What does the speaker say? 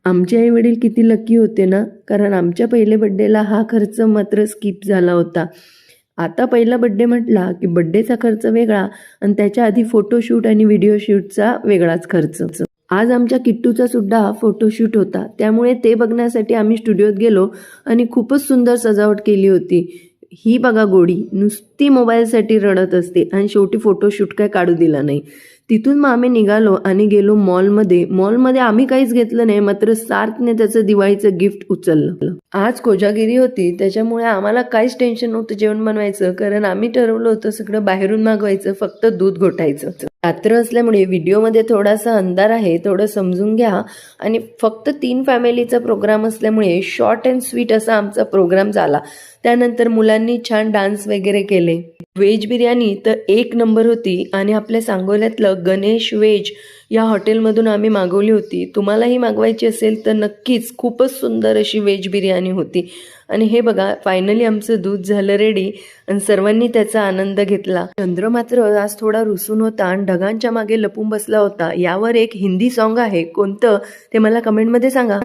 आमचे आई वडील किती लकी होते ना, कारण आमच्या पहिल्या बड्डेला हा खर्च मात्र स्किप झाला होता. आता पहिला बड्डे म्हटला की बड्डेचा खर्च वेगळा आणि त्याच्या आधी फोटोशूट आणि व्हिडिओ शूटचा वेगळाच खर्च. आज आमच्या किट्टूचा सुद्धा फोटोशूट होता, त्यामुळे ते बघण्यासाठी आम्ही स्टुडिओत गेलो आणि खूपच सुंदर सजावट केली होती. ही बघा गोडी नुसती मोबाईलसाठी रडत असते आणि शेवटी फोटोशूट काय काढू दिला नाही. तिथून मग आम्ही निघालो आणि गेलो मॉलमध्ये आम्ही काहीच घेतलं नाही, मात्र सार्थने त्याचं दिवाळीचं गिफ्ट उचललं. आज कोजागिरी होती, त्याच्यामुळे आम्हाला काहीच टेन्शन नव्हतं जेवण बनवायचं, कारण आम्ही ठरवलं होतं सगळं बाहेरून मागवायचं, फक्त दूध घोटायचं. रात्र असल्यामुळे व्हिडिओमध्ये थोडासा अंधार आहे, थोडं समजून घ्या. आणि फक्त 3 फॅमिलीचा प्रोग्राम असल्यामुळे शॉर्ट अँड स्वीट असा आमचा प्रोग्राम झाला. त्यानंतर मुलांनी छान डान्स वगैरे केले. व्हेज बिर्याणी तर 1 नंबर होती आणि आपल्या सांगोल्यातलं गणेश व्हेज या हॉटेलमधून आम्ही मागवली होती. तुम्हालाही मागवायची असेल तर नक्कीच खूपच सुंदर अशी व्हेज बिर्याणी होती. आणि हे बघा फायनली आमचं दूध झालं रेडी आणि सर्वांनी त्याचा आनंद घेतला. चंद्र मात्र आज थोडा रुसून होता आणि ढगांच्या मागे लपून बसला होता. यावर एक हिंदी सॉन्ग आहे, कोणतं ते मला कमेंटमध्ये सांगा.